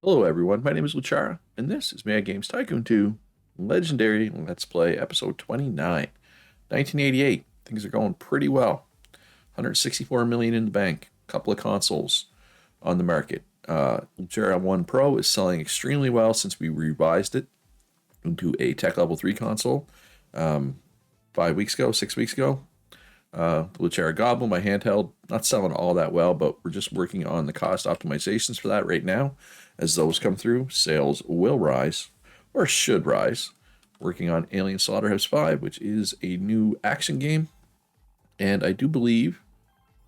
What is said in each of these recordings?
Hello everyone, my name is Luchara, and this is Mad Games Tycoon 2 Legendary Let's Play Episode 29. 1988. Things are going pretty well. 164 million in the bank. Couple of consoles on the market. Luchara 1 Pro is selling extremely well since we revised it into a Tech Level 3 console 5 weeks ago, 6 weeks ago. The Luchara Goblin, my handheld, not selling all that well, but we're just working on the cost optimizations for that right now. As those come through, sales will rise, or should rise. Working on Alien Slaughterhouse 5, which is a new action game. And I do believe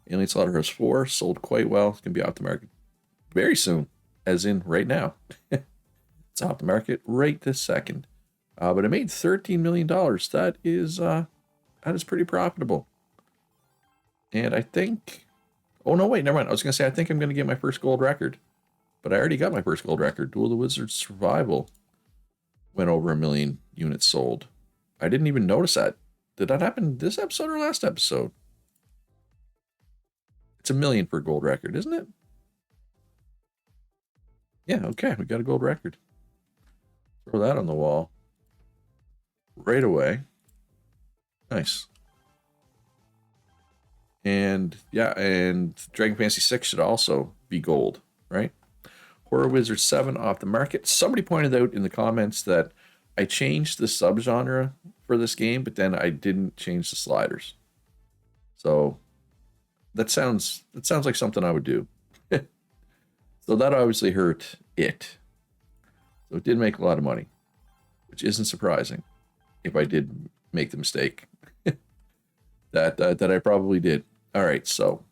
Alien Slaughterhouse 4 sold quite well. It's going to be off the market very soon, as in right now. It's off the market right this second. But it made $13 million. That is pretty profitable. And I think, oh no, wait, never mind. I was going to say, I think I'm going to get my first gold record. But I already got my first gold record. Duel of the Wizards Survival went over 1 million units sold. I didn't even notice that. Did that happen this episode or last episode? It's 1 million for a gold record, isn't it? Yeah, okay, we got a gold record. Throw that on the wall right away. Nice. And yeah, and Dragon Fantasy 6 should also be gold, right? Horror Wizard 7 off the market. Somebody pointed out in the comments that I changed the subgenre for this game, but then I didn't change the sliders. So that sounds like something I would do. So that obviously hurt it. So it did make a lot of money, which isn't surprising if I did make the mistake that I probably did. All right, so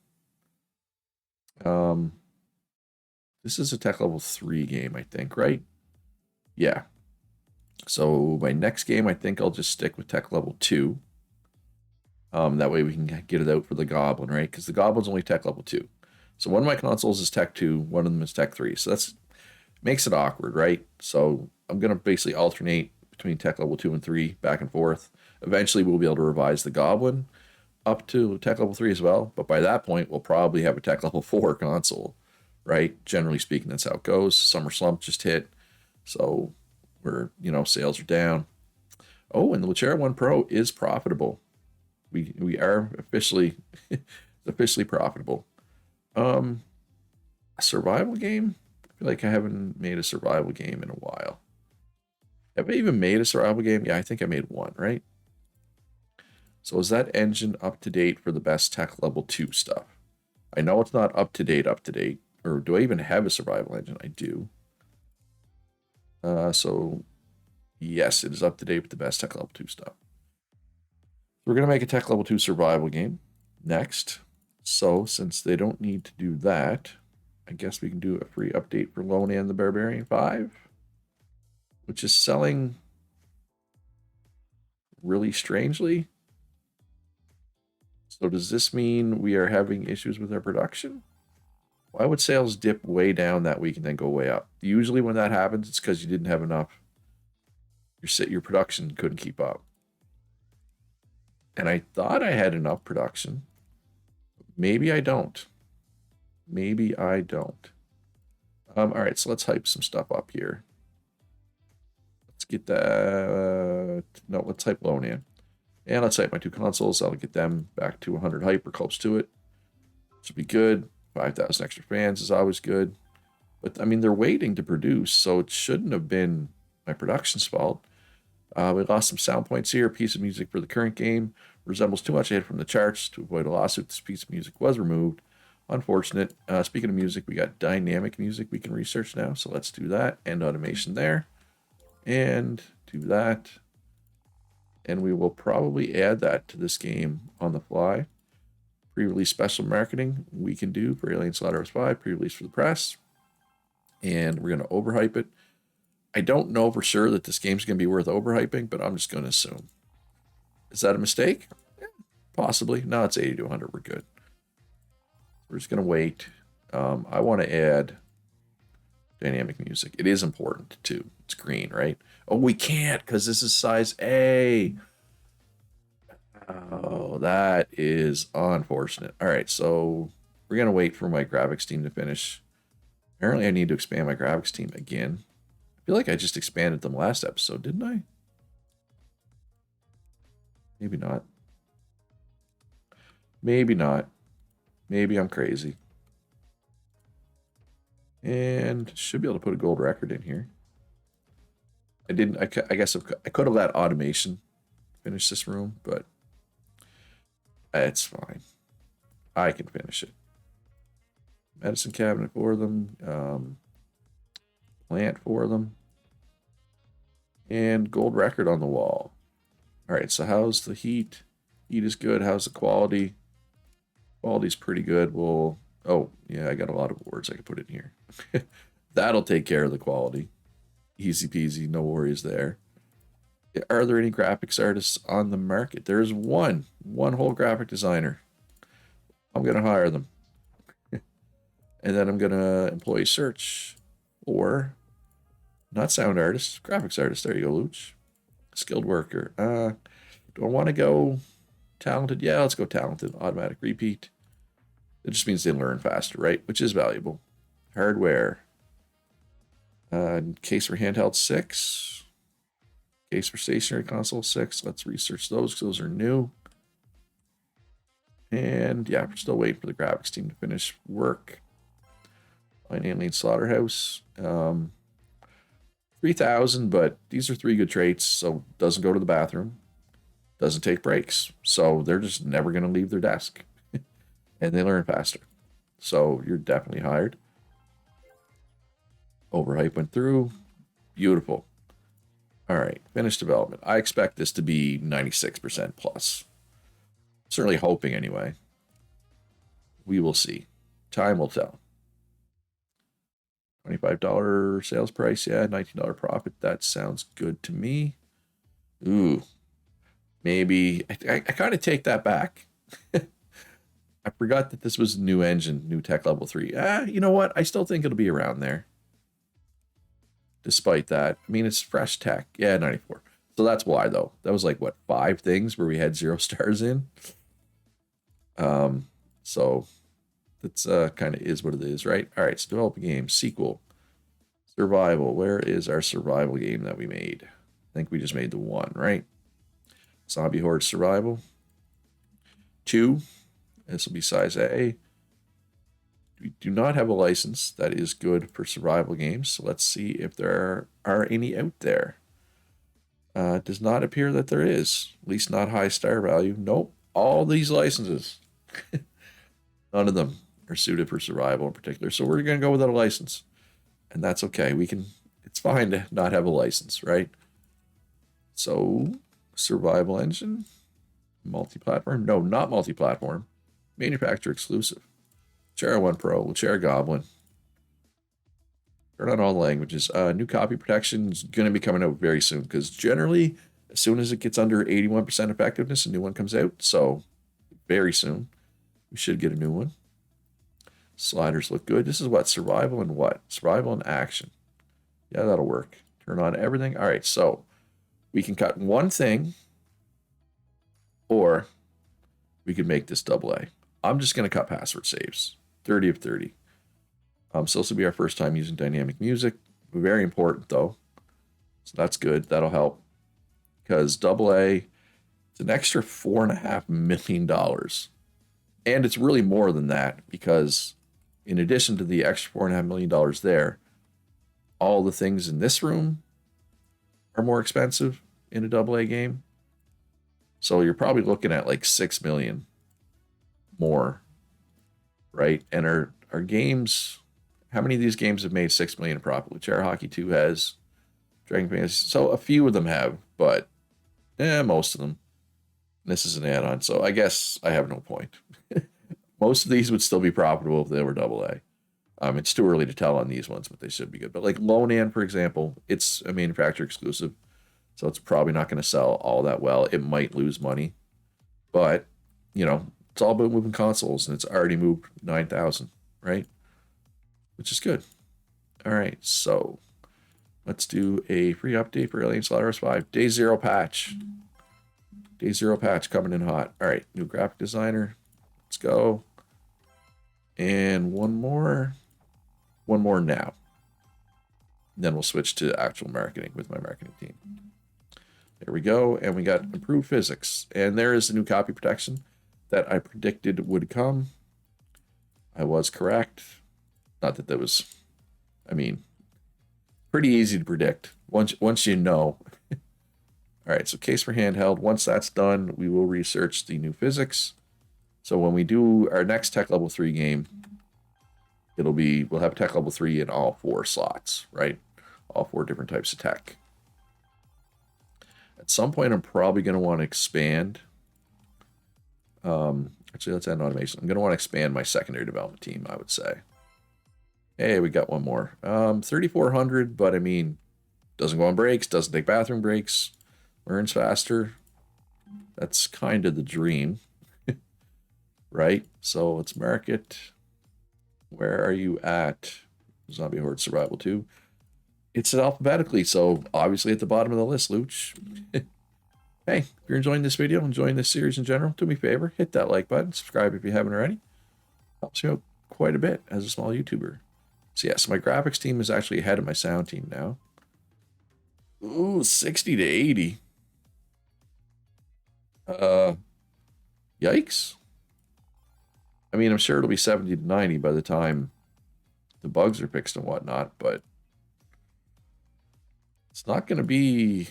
this is a Tech Level 3 game, I think, right? Yeah. So my next game, I think I'll just stick with Tech Level 2. That way we can get it out for the Goblin, right? Because the Goblin's only Tech Level 2. So one of my consoles is Tech 2, one of them is Tech 3. So that's makes it awkward, right? So I'm going to basically alternate between Tech Level 2 and 3, back and forth. Eventually we'll be able to revise the Goblin up to Tech Level 3 as well. But by that point, we'll probably have a Tech Level 4 console, right? Generally speaking, that's how it goes. Summer slump just hit. So sales are down. Oh, and the Luchera 1 Pro is profitable. We are officially profitable. A survival game? I feel like I haven't made a survival game in a while. Have I even made a survival game? Yeah, I think I made one, right? So is that engine up to date for the best Tech Level 2 stuff? I know it's not up to date. Or do I even have a survival engine? I do. So yes, it is up to date with the best Tech Level 2 stuff. We're going to make a Tech Level 2 survival game next. So since they don't need to do that, I guess we can do a free update for Lone and the Barbarian 5, which is selling really strangely. So does this mean we are having issues with our production? Why would sales dip way down that week and then go way up? Usually when that happens, it's because you didn't have enough. Your production couldn't keep up. And I thought I had enough production. Maybe I don't. Maybe I don't. All right, so let's hype some stuff up here. Let's get that. No, let's hype Lone in. And let's hype my two consoles. I'll get them back to 100 hype or close to it. Should be good. 5,000 extra fans is always good. But, I mean, they're waiting to produce, so it shouldn't have been my production's fault. We lost some sound points here. A piece of music for the current game resembles too much a hit from the charts. To avoid a lawsuit, this piece of music was removed. Unfortunate. Speaking of music, we got dynamic music we can research now, so let's do that. End automation there. And do that. And we will probably add that to this game on the fly. Pre-release special marketing we can do for Alien Slaughterhouse 5, pre-release for the press. And we're going to overhype it. I don't know for sure that this game's going to be worth overhyping, but I'm just going to assume. Is that a mistake? Yeah, possibly. No, it's 80 to 100. We're good. We're just going to wait. I want to add dynamic music. It is important, too. It's green, right? Oh, we can't because this is size A. Oh, that is unfortunate. All right, so we're going to wait for my graphics team to finish Apparently I need to expand my graphics team again. I feel like I just expanded them last episode, didn't I? Maybe not. Maybe not. Maybe I'm crazy. And should be able to put a gold record in here. I didn't. I guess I could have let automation finish this room, but it's fine. I can finish it. Medicine cabinet for them. Plant for them. And gold record on the wall. All right, so how's the heat? Heat is good. How's the quality? Quality's pretty good. Well, oh, yeah, I got a lot of words I can put in here. That'll take care of the quality. Easy peasy, no worries there. Are there any graphics artists on the market? There's one whole graphic designer. I'm going to hire them. And then I'm going to employee search or not sound artist, graphics artist. There you go, Luch. Skilled worker. Do I want to go talented? Yeah, let's go talented. Automatic repeat. It just means they learn faster, right? Which is valuable. Hardware. Case for handheld 6. Case for stationary console 6. Let's research those because those are new. And yeah, we're still waiting for the graphics team to finish work. Line Alien Slaughterhouse. 3,000, but these are 3 good traits, so doesn't go to the bathroom. Doesn't take breaks. So they're just never going to leave their desk. And they learn faster. So you're definitely hired. Overhype went through. Beautiful. All right, finished development. I expect this to be 96% plus. Certainly hoping anyway. We will see. Time will tell. $25 sales price, yeah, $19 profit. That sounds good to me. Ooh, maybe I kind of take that back. I forgot that this was a new engine, new tech level 3. You know what? I still think it'll be around there. Despite that, I mean, it's fresh tech. Yeah, 94. So that's why, though. That was like, what, 5 things where we had 0 stars in? So that's kind of is what it is, right? All right, so develop a game. Sequel. Survival. Where is our survival game that we made? I think we just made the 1, right? Zombie Horde Survival. 2. This will be size A. We do not have a license that is good for survival games. So let's see if there are any out there. It does not appear that there is. At least not high star value. Nope. All these licenses. None of them are suited for survival in particular. So we're going to go without a license. And that's okay. It's fine to not have a license, right? So, survival engine. Multi-platform. No, not multi-platform. Manufacturer exclusive. Chair 1 Pro. We'll chair Goblin. Turn on all the languages. New copy protection is going to be coming out very soon because generally, as soon as it gets under 81% effectiveness, a new one comes out. So, very soon, we should get a new one. Sliders look good. This is what? Survival and what? Survival and action. Yeah, that'll work. Turn on everything. All right, so we can cut one thing or we could make this AA. I'm just going to cut password saves. 30 of 30. So this will be our first time using dynamic music. Very important, though. So that's good. That'll help. Because AA, it's an extra $4.5 million. And it's really more than that because in addition to the extra $4.5 million there, all the things in this room are more expensive in a AA game. So you're probably looking at like $6 million more, right? And our games, how many of these games have made $6 million in profit? Chair Hockey 2 has, Dragon Fantasy. So a few of them have, but most of them. This is an add-on, so I guess I have no point. Most of these would still be profitable if they were AA. It's too early to tell on these ones, but they should be good. But like Lonan, for example, it's a manufacturer exclusive, so it's probably not going to sell all that well. It might lose money, but it's all about moving consoles, and it's already moved 9,000, right? Which is good. All right, so let's do a free update for Alien Slaughterhouse 5. Day 0 patch. Day 0 patch coming in hot. All right, new graphic designer. Let's go. And one more one more now. Then we'll switch to actual marketing with my marketing team. There we go. And we got improved physics. And there is the new copy protection that I predicted would come. I was correct. Not that that was, I mean, pretty easy to predict once you know. All right, so case for handheld. Once that's done, we will research the new physics. So when we do our next tech level 3 game, we'll have tech level 3 in all 4 slots, right? All 4 different types of tech. At some point, I'm probably going to want to expand. Actually, let's end automation. I'm going to want to expand my secondary development team, I would say. Hey, we got one more. 3,400, but I mean, doesn't go on breaks, doesn't take bathroom breaks, learns faster. That's kind of the dream, right? So let's mark it. Where are you at? Zombie Horde Survival 2. It's alphabetically, so obviously at the bottom of the list, Luch. Hey, if you're enjoying this video, enjoying this series in general, do me a favor, hit that like button, subscribe if you haven't already. Helps me out quite a bit as a small YouTuber. So yes, my graphics team is actually ahead of my sound team now. Ooh, 60 to 80. Yikes. I mean, I'm sure it'll be 70 to 90 by the time the bugs are fixed and whatnot, but it's not going to be...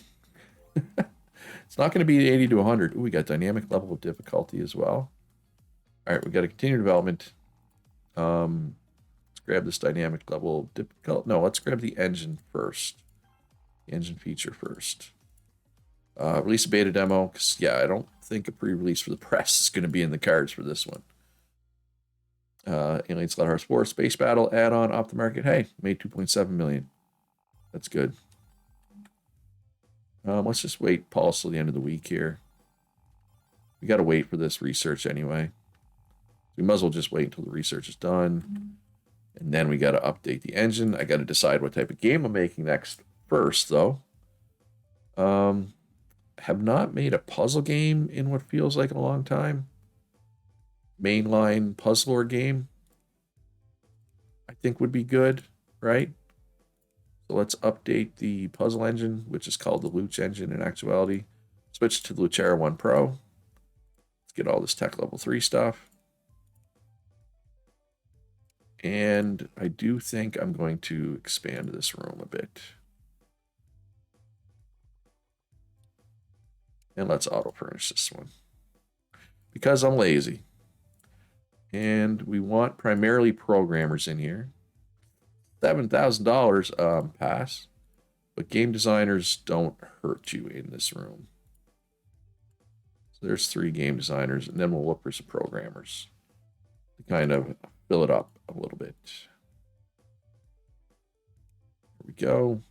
It's not going to be 80 to 100. Ooh, we got dynamic level of difficulty as well. All right, we got to continue development. Let's grab this dynamic level of difficulty. No, let's grab the engine first. The engine feature first. Release a beta demo, because, yeah, I don't think a pre-release for the press is going to be in the cards for this one. Alien Slaughterhouse 4 Space Battle add-on off the market. Hey, made 2.7 million. That's good. Let's just wait, pause till the end of the week here. We got to wait for this research anyway. We might as well just wait until the research is done. And then we got to update the engine. I got to decide what type of game I'm making next first, though. Have not made a puzzle game in what feels like a long time. Mainline puzzler game, I think would be good, right? So let's update the puzzle engine, which is called the Luch engine in actuality. Switch to the Lucera 1 Pro. Let's get all this tech level 3 stuff. And I do think I'm going to expand this room a bit. And let's auto furnish this one. Because I'm lazy. And we want primarily programmers in here. $7,000 pass. But game designers don't hurt you in this room. So there's 3 game designers, and then we'll look for some programmers to kind of fill it up a little bit. Here we go.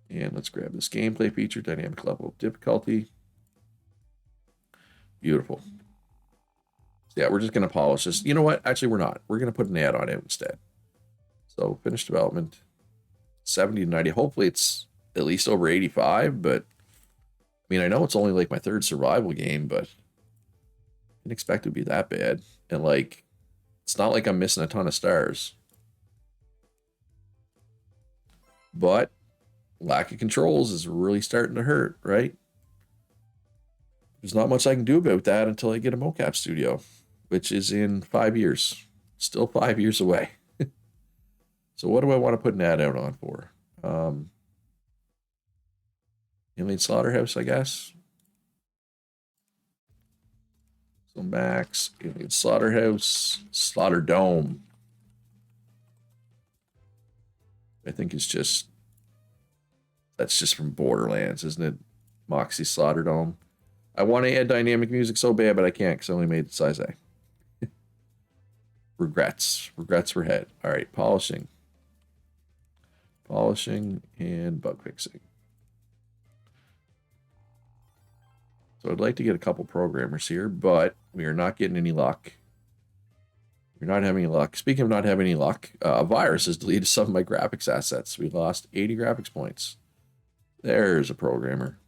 And let's grab this gameplay feature, dynamic level of difficulty. Beautiful. So yeah, we're just going to polish this. You know what? Actually, we're not. We're going to put an add-on in instead. So finish development. 70 to 90. Hopefully it's at least over 85, but I mean, I know it's only like my 3rd survival game, but I didn't expect it to be that bad. And like, it's not like I'm missing a ton of stars. But lack of controls is really starting to hurt, right? There's not much I can do about that until I get a mocap studio, which is in 5 years. Still 5 years away. So what do I want to put an ad out on for? Alien Slaughterhouse, I guess. So Max, Alien Slaughterhouse, Slaughter Dome. I think it's just, that's just from Borderlands, isn't it? Moxie Slaughter Dome. I want to add dynamic music so bad, but I can't because I only made it size A. Regrets. Regrets for head. All right, polishing. Polishing and bug fixing. So I'd like to get a couple programmers here, but we are not getting any luck. We're not having any luck. Speaking of not having any luck, a virus has deleted some of my graphics assets. We lost 80 graphics points. There's a programmer.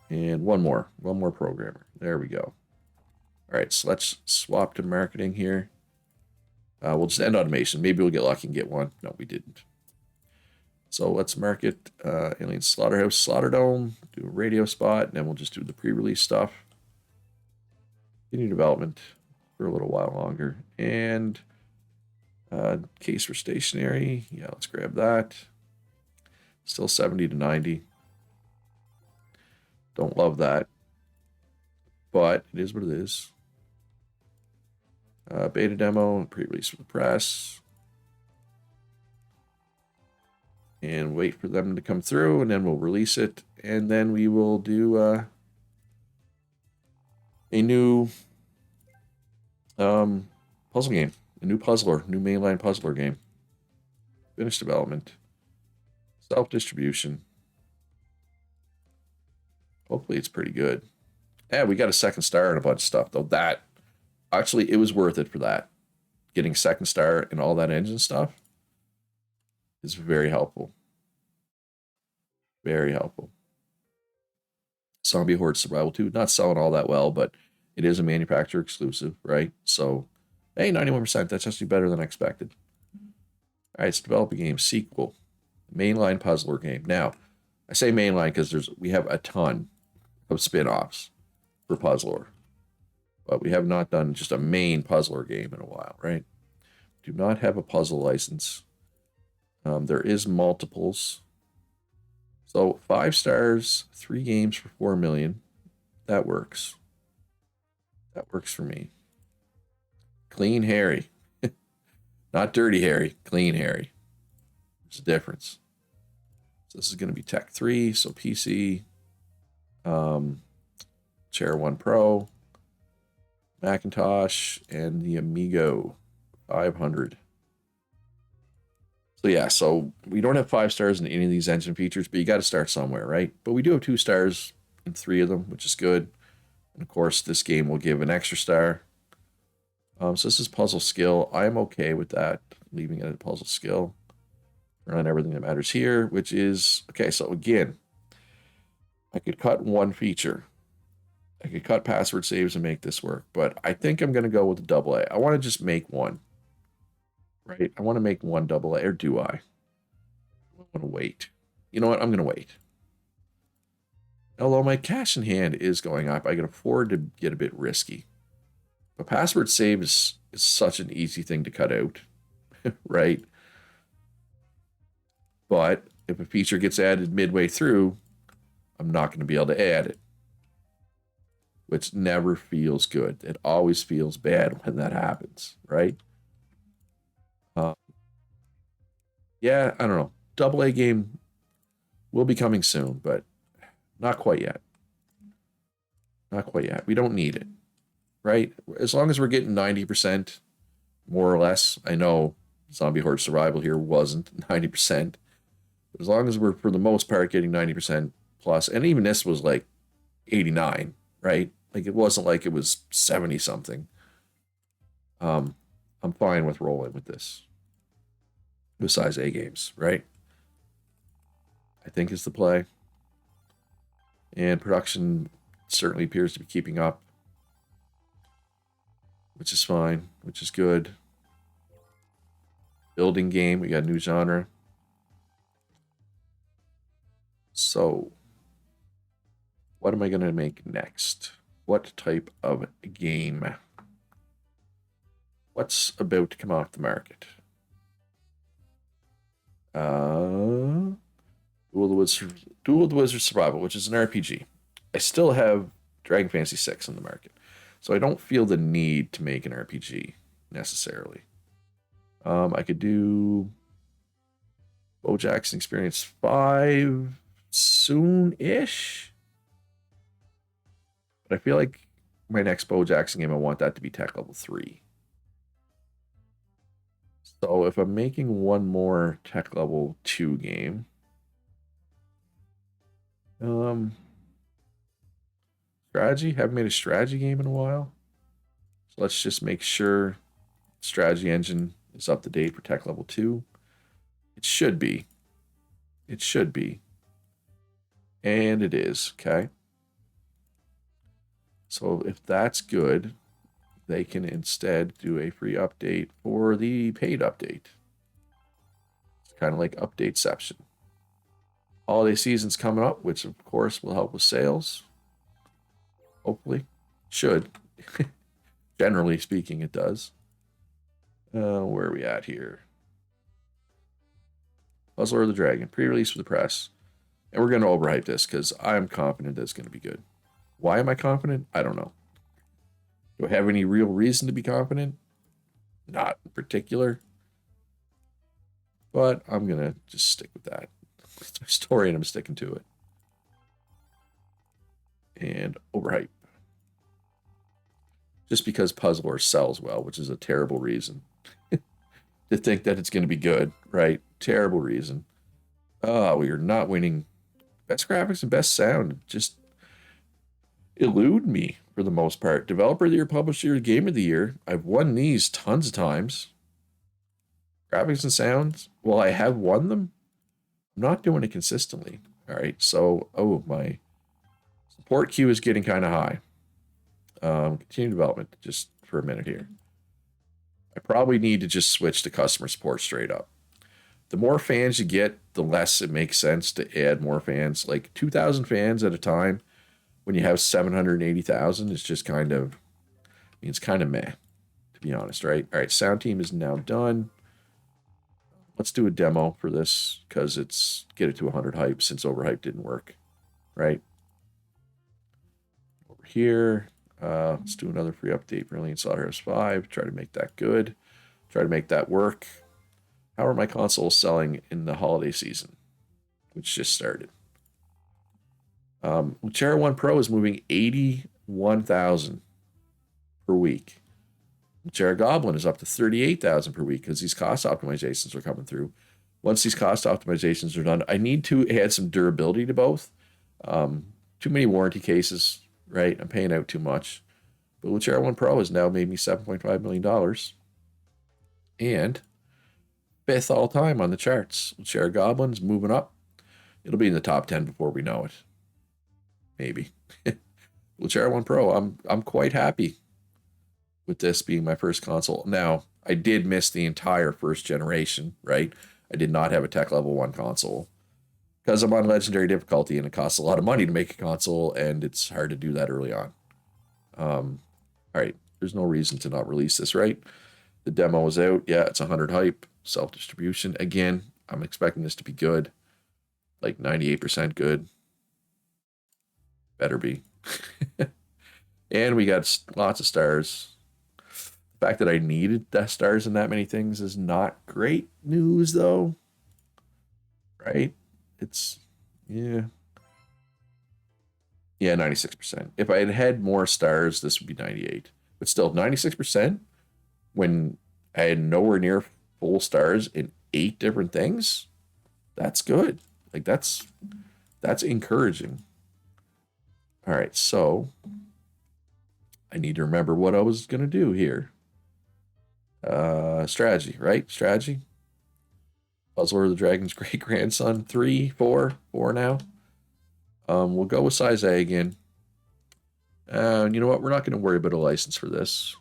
And one more programmer. There we go. All right, so let's swap to marketing here. We'll just end automation. Maybe we'll get lucky and get one. No, we didn't. So let's mark it Alien Slaughterhouse Slaughterdome, do a radio spot, and then we'll just do the pre-release stuff. Continue development for a little while longer. And case for stationary. Yeah, let's grab that. Still 70 to 90. Don't love that. But it is what it is. Beta demo, pre-release for the press. And wait for them to come through, and then we'll release it. And then we will do a new puzzle game. A new puzzler, new mainline puzzler game. Finished development. Self-distribution. Hopefully it's pretty good. Yeah, we got a second star and a bunch of stuff, though. That, actually, it was worth it for that. Getting second star and all that engine stuff is very helpful. Very helpful. Zombie Horde Survival 2, not selling all that well, but it is a manufacturer exclusive, right? So, hey, 91%, that's actually better than I expected. All right, let's develop a game sequel. Mainline puzzler game. Now, I say mainline because we have a ton of spin-offs for Puzzler. But we have not done just a main puzzler game in a while, right? Do not have a puzzle license. There is multiples. So 5 stars, 3 games for 4 million. That works. That works for me. Clean Harry. Not Dirty Harry, Clean Harry. There's a difference. So this is going to be Tech 3, so PC, Chair 1 Pro, Macintosh, and the Amigo 500. So yeah, so we don't have 5 stars in any of these engine features, but you got to start somewhere, right? But we do have 2 stars in 3 of them, which is good. And of course, this game will give an extra star. So this is puzzle skill. I'm okay with that, leaving it at puzzle skill. Run everything that matters here, which is, okay, so again, I could cut one feature. I could cut password saves and make this work, but I think I'm going to go with the AA. I want to just make one. Right? I want to make one AA, or do I? I want to wait. You know what? I'm going to wait. Although my cash in hand is going up, I can afford to get a bit risky. But password save is such an easy thing to cut out, right? But if a feature gets added midway through, I'm not going to be able to add it, which never feels good. It always feels bad when that happens, right? Yeah, I don't know. AA game will be coming soon, but not quite yet. Not quite yet. We don't need it, right? As long as we're getting 90%, more or less. I know Zombie Horde Survival here wasn't 90%. But as long as we're, for the most part, getting 90% plus, and even this was like 89, right? Like it wasn't like it was 70 something. I'm fine with rolling with this. Besides A games, right? I think is the play. And production certainly appears to be keeping up, which is fine, which is good. Building game, we got a new genre. So, what am I going to make next? What type of game? What's about to come off the market? Duel of the Wizard Survival, which is an RPG. I still have Dragon Fantasy VI on the market, so I don't feel the need to make an RPG necessarily. I could do Bo Jackson Experience 5 soon-ish, but I feel like my next Bo Jackson game, I want that to be Tech Level 3. So if I'm making one more Tech Level 2 game, strategy, haven't made a strategy game in a while. So let's just make sure strategy engine is up to date for Tech Level 2. It should be. It should be. And it is, okay? So if that's good, they can instead do a free update for the paid update. It's kind of like updateception. Holiday season's coming up, which of course will help with sales. Hopefully. Should. Generally speaking, it does. Where are we at here? Puzzler of the Dragon, pre-release for the press. And we're going to overhype this because I'm confident that it's going to be good. Why am I confident? I don't know. Do I have any real reason to be confident? Not in particular. But I'm going to just stick with that. It's my story and I'm sticking to it. And overhype. Just because Puzzler sells well, which is a terrible reason to think that it's going to be good, right? Terrible reason. We are not winning best graphics and best sound. Just elude me for the most part. Developer of the Year, Publisher of the Year, Game of the Year. I've won these tons of times. Graphics and sounds, well, I have won them. I'm not doing it consistently. All right, so, my support queue is getting kind of high. Continue development, just for a minute here. I probably need to just switch to customer support straight up. The more fans you get, the less it makes sense to add more fans. Like 2,000 fans at a time when you have 780,000 is just kind of, it's kind of meh, to be honest, right? All right, sound team is now done. Let's do a demo for this because it's get it to 100 hype since overhype didn't work, right? Over here, let's do another free update for Alien Slaughterhouse 5. Try to make that good. Try to make that work. How are my consoles selling in the holiday season, which just started? Luchera 1 Pro is moving 81,000 per week. Luchera Goblin is up to 38,000 per week because these cost optimizations are coming through. Once these cost optimizations are done, I need to add some durability to both. Too many warranty cases, right? I'm paying out too much. But Luchera 1 Pro has now made me $7.5 million. And 5th all time on the charts. Luchera Goblin's moving up. It'll be in the top 10 before we know it. Maybe. Luchera 1 Pro, I'm quite happy with this being my first console. Now, I did miss the entire first generation, right? I did not have a tech level 1 console because I'm on legendary difficulty and it costs a lot of money to make a console and it's hard to do that early on. All right, there's no reason to not release this, right? The demo is out. Yeah, it's 100 hype, self-distribution. Again, I'm expecting this to be good, like 98% good. Better be. And we got lots of stars. The fact that I needed that stars in that many things is not great news, though. Right? It's, yeah. Yeah, 96%. If I had had more stars, this would be 98. But still, 96% when I had nowhere near full stars in 8 different things, that's good. Like, that's encouraging. All right, so I need to remember what I was going to do here. Strategy, right? Strategy. Puzzler of the Dragon's great-grandson, 4 now. We'll go with size A again. And you know what? We're not going to worry about a license for this.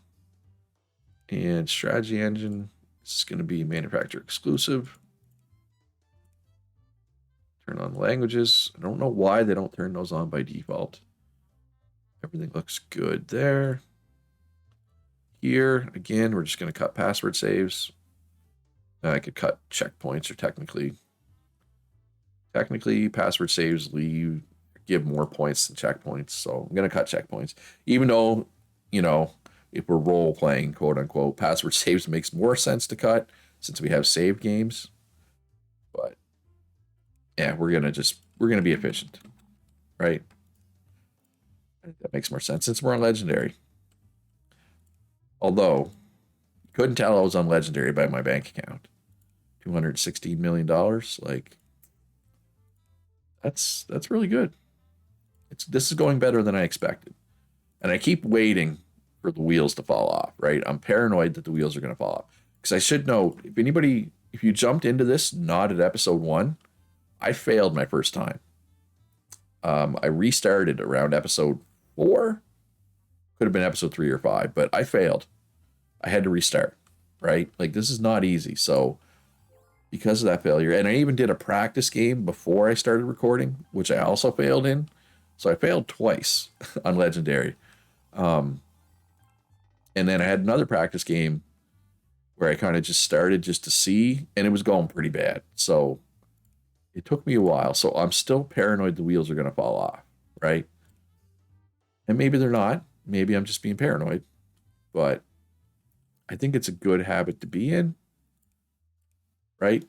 And strategy engine is going to be manufacturer exclusive. Turn on languages. I don't know why they don't turn those on by default. Everything looks good there. Here, again, we're just going to cut password saves. I could cut checkpoints, or technically password saves give more points than checkpoints. So I'm going to cut checkpoints. Even though, you know, if we're role playing, quote unquote, password saves makes more sense to cut since we have saved games. But yeah, we're going to be efficient, right? That makes more sense since we're on Legendary. Although, you couldn't tell I was on Legendary by my bank account. $216 million. Like, that's really good. This is going better than I expected. And I keep waiting for the wheels to fall off, right? I'm paranoid that the wheels are going to fall off. Because I should know, if you jumped into this not at episode 1, I failed my first time. I restarted around episode 4, Could have been episode 3 or 5, but I failed. I had to restart, right? Like, this is not easy. So, because of that failure, and I even did a practice game before I started recording, which I also failed in. So I failed twice on Legendary. And then I had another practice game where I kind of just started just to see, and it was going pretty bad. So it took me a while. So I'm still paranoid the wheels are going to fall off, right? And maybe they're not. Maybe I'm just being paranoid. But I think it's a good habit to be in, right?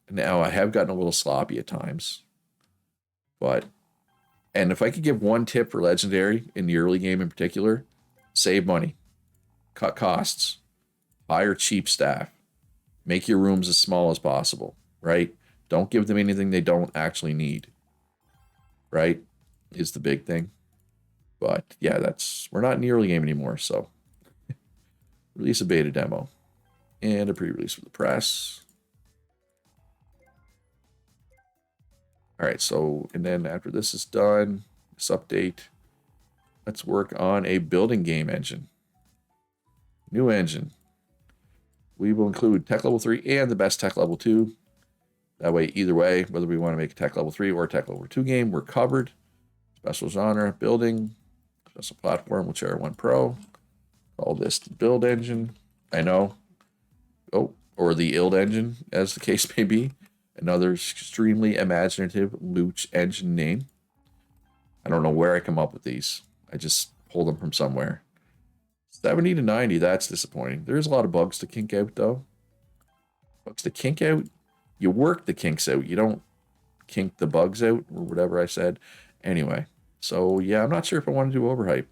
Now, I have gotten a little sloppy at times. But, and if I could give one tip for Legendary in the early game in particular, save money, cut costs, hire cheap staff, make your rooms as small as possible, right? Don't give them anything they don't actually need, right? Is the big thing. But yeah, we're not in the early game anymore, so release a beta demo and a pre-release for the press. All right, so, and then after this is done, this update, let's work on a building game engine. New engine. We will include tech level 3 and the best tech level 2. That way, either way, whether we want to make a tech level 3 or a tech level 2 game, we're covered. Special genre, building, special platform, whichever one pro. Call this the build engine. I know. Oh, or the ild engine, as the case may be. Another extremely imaginative Luch engine name. I don't know where I come up with these. I just pull them from somewhere. 70 to 90, that's disappointing. There's a lot of bugs to kink out, though. Bugs to kink out? You work the kinks out. You don't kink the bugs out, or whatever I said. Anyway, so yeah, I'm not sure if I want to do overhype.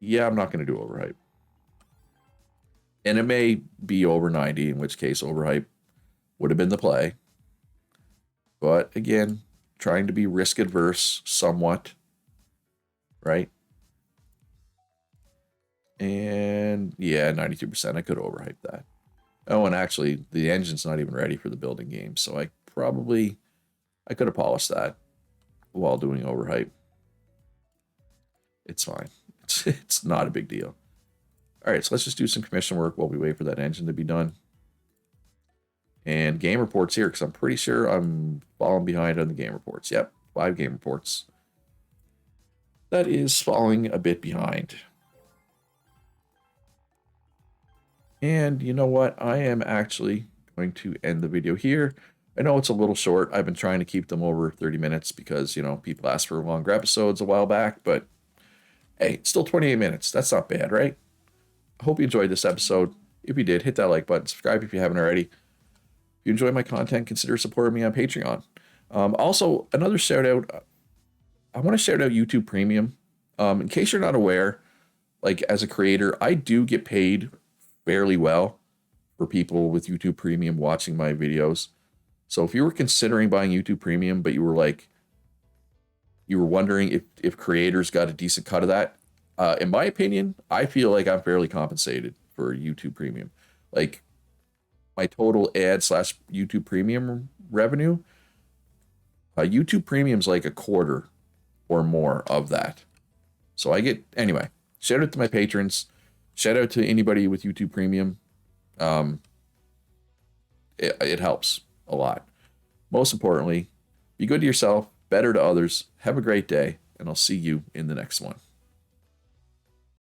Yeah, I'm not going to do overhype. And it may be over 90, in which case overhype would have been the play. But again, trying to be risk adverse somewhat, right? And yeah, 92%. I could overhype that. Oh, and actually, the engine's not even ready for the building game, so I could have polished that while doing overhype. It's fine. It's not a big deal. All right, so let's just do some commission work while we wait for that engine to be done. And game reports here, because I'm pretty sure I'm falling behind on the game reports. Yep, 5 game reports. That is falling a bit behind. And you know what? I am actually going to end the video here. I know it's a little short. I've been trying to keep them over 30 minutes because, you know, people asked for longer episodes a while back, but hey, it's still 28 minutes. That's not bad, right? I hope you enjoyed this episode. If you did, hit that like button, subscribe if you haven't already. If you enjoy my content, consider supporting me on Patreon. Also, another shout out. I want to shout out YouTube Premium. In case you're not aware, like as a creator, I do get paid fairly well for people with YouTube Premium watching my videos. So if you were considering buying YouTube Premium, but you were wondering if creators got a decent cut of that, in my opinion, I feel like I'm fairly compensated for YouTube Premium. Like my total ad / YouTube Premium revenue, YouTube Premium's like a quarter or more of that. So I get, anyway, shout out to my patrons. Shout out to anybody with YouTube Premium. It helps a lot. Most importantly, be good to yourself, better to others. Have a great day, and I'll see you in the next one.